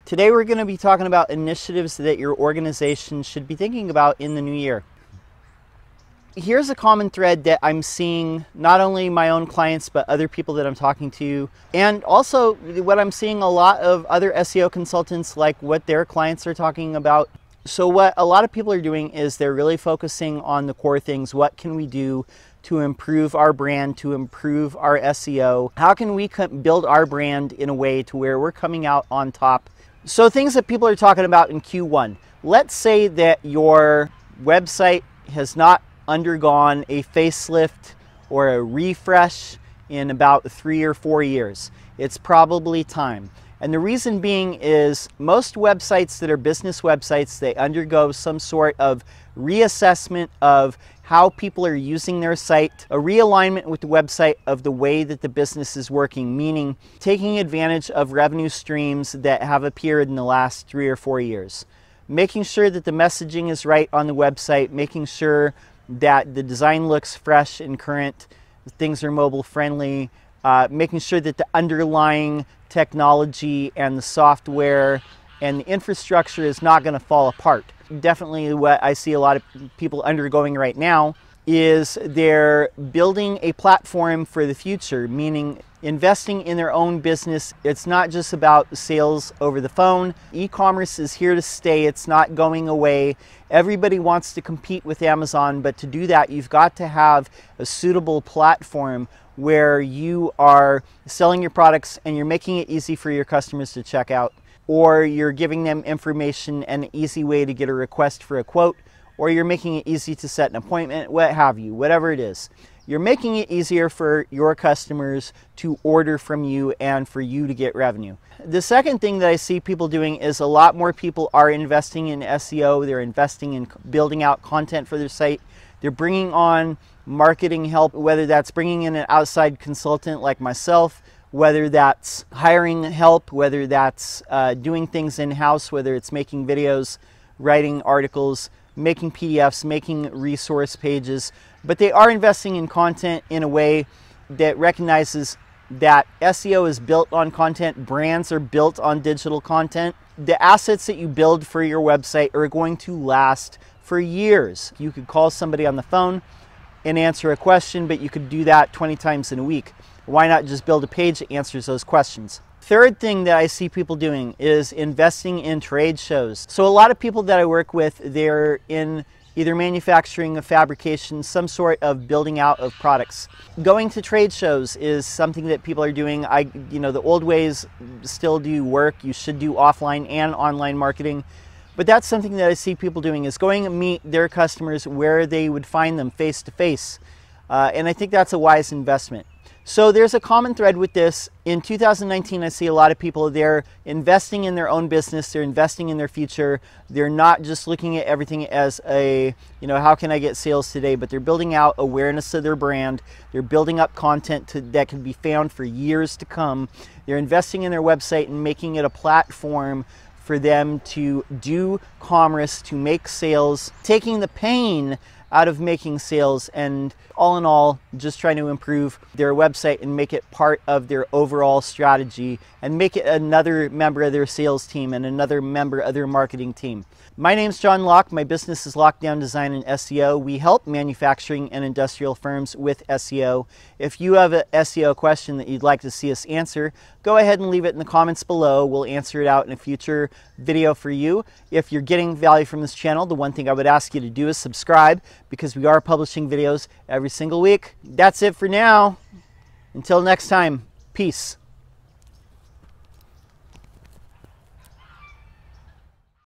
Today we're going to be talking about initiatives that your organization should be thinking about in the new year. Here's a common thread that I'm seeing, not only my own clients, but other people that I'm talking to, and also what I'm seeing a lot of other SEO consultants, like what their clients are talking about. So what a lot of people are doing is they're really focusing on the core things. What can we do to improve our brand, to improve our SEO? How can we build our brand in a way to where we're coming out on top? So things that people are talking about in Q1. Let's say that your website has not undergone a facelift or a refresh in about 3 or 4 years. It's probably time. And the reason being is most websites that are business websites, they undergo some sort of reassessment of how people are using their site, a realignment with the website of the way that the business is working, meaning taking advantage of revenue streams that have appeared in the last 3 or 4 years. Making sure that the messaging is right on the website, making sure that the design looks fresh and current, things are mobile friendly, making sure that the underlying technology and the software and the infrastructure is not going to fall apart. Definitely what I see a lot of people undergoing right now is they're building a platform for the future, meaning investing in their own business. It's not just about sales over the phone. E-commerce is here to stay. It's not going away. Everybody wants to compete with Amazon, but to do that, you've got to have a suitable platform where you are selling your products and you're making it easy for your customers to check out, or you're giving them information and an easy way to get a request for a quote, or you're making it easy to set an appointment, what have you, whatever it is. You're making it easier for your customers to order from you and for you to get revenue. The second thing that I see people doing is a lot more people are investing in SEO. They're investing in building out content for their site. They're bringing on marketing help, whether that's bringing in an outside consultant like myself, whether that's hiring help, whether that's doing things in-house, whether it's making videos, writing articles, making PDFs, making resource pages. But they are investing in content in a way that recognizes that SEO is built on content, brands are built on digital content. The assets that you build for your website are going to last for years. You could call somebody on the phone and answer a question, but you could do that 20 times in a week. Why not just build a page that answers those questions? Third thing that I see people doing is investing in trade shows. So a lot of people that I work with, they're in either manufacturing or fabrication, some sort of building out of products. Going to trade shows is something that people are doing. The old ways still do work. You should do offline and online marketing. But that's something that I see people doing, is going to meet their customers where they would find them face to face. And I think that's a wise investment. So there's a common thread with this. In 2019, I see a lot of people, they're investing in their own business, they're investing in their future. They're not just looking at everything as how can I get sales today, but they're building out awareness of their brand. They're building up content that can be found for years to come. They're investing in their website and making it a platform for them to do commerce, to make sales, taking the pain out of making sales, and all in all, just trying to improve their website and make it part of their overall strategy and make it another member of their sales team and another member of their marketing team. My name's John Locke. My business is Lockdown Design and SEO. We help manufacturing and industrial firms with SEO. If you have an SEO question that you'd like to see us answer, go ahead and leave it in the comments below. We'll answer it out in a future video for you. If you're getting value from this channel, the one thing I would ask you to do is subscribe, because we are publishing videos every single week. That's it for now. Until next time, peace.